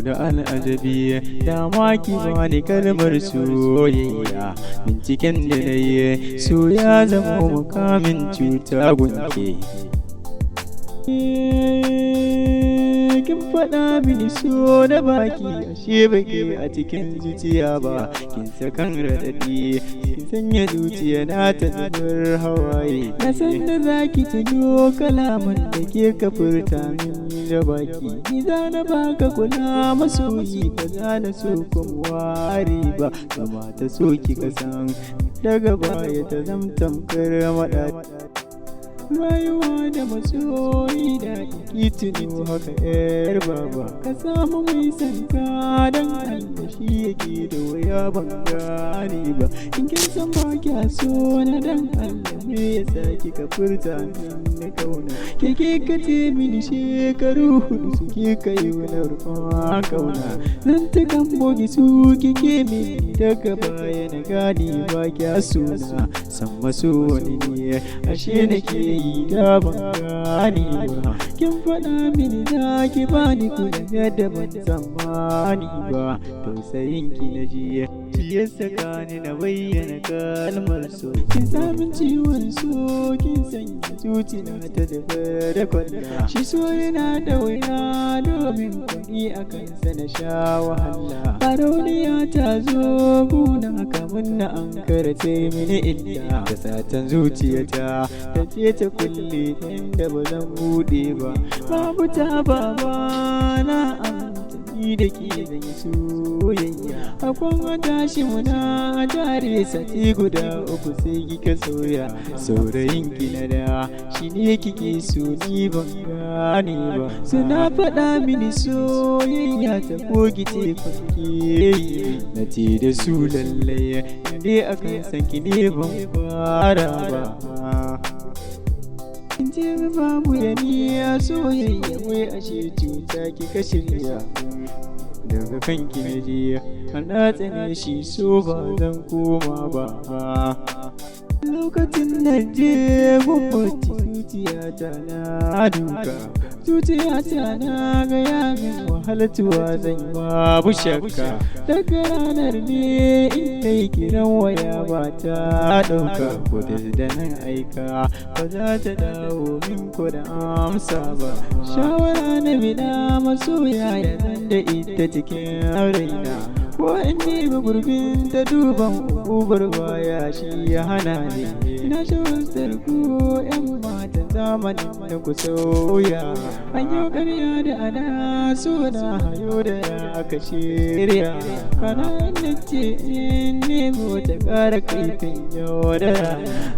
da al'ajabi dama ki bani kalmar soyayya binciken da na yi so ya zama makamin cuta gunke kin faɗa mini so da baki ashe baki a cikin zuciya ba kin sakan raɗaɗi kin sanya zuciya na ta zubar hawaye na san da zaki tuno kalaman da ke ka furta min da baki ni za na baka kula masoyi ba za na so kuma ware ba kamata so kika san daga baya ta zamtamkar maɗaɗi rayuwa da masoyi da iki tuno haka yar baba ka samu mai sanka don Allah shi yake da waya ban gane ba in kin san ba kya so na dan Allah me yasa kika furta min na kauna kike ka ce mini shekaru hudu suke kai wani rufin kauna zan ta kan bogi su kike mini daga baya na gane ba kya so na san maso wani ne ashe nake da ban gane ba kin faɗa mini za ki bani kula yadda ban tsammani ba tausayin ki na jiya shi ya saka ni na bayyana kalmar so kin samun ciwon so kin sanya zuciya ta da kwalla shi so yana da wuya domin kuɗi a kansa na sha wahala arauniya ta zo guna kamun na an karate mini illa da satan zuciyata ta ce ta kulle inda ba zan bude ba babu ta baba na amfani da ke zan yi soyayya akwai wata shi muna a tare sati guda uku sai kika soya saurayin ki na da shi ne kike so ni ban gane ba suna faɗa mini soyayya ta kogi ce kwanke na ce da su lallai ne akan san ki ne ban fara ba je babu da niyya soyayya wai ashe cuta kika shirya daga kanki na jiya kana tsane shi so ba zan koma ba lokacin na je gwamnati zuciyata na duka zuciyata na ga yamin wahalatuwa zan yi babu shakka daga ranar ne inda yi kiran waya ba ta ɗauka ko da nan aika ba za ta dawo min ko da amsa ba shawara na bida masoya ya zan da ita cikin raina ko in nemi gurbin ta duban ubar baya shi ya hana ni ina shawarar ku yan matan zamanin da ku sauya an yi ƙarya da ana so na hayo da ya aka shirya kana yadda ce in nemo ta ƙara kaifin yau da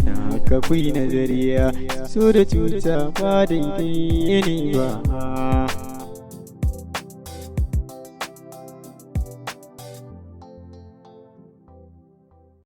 na ka kuyi nazariya so da cuta ba daidai ne ba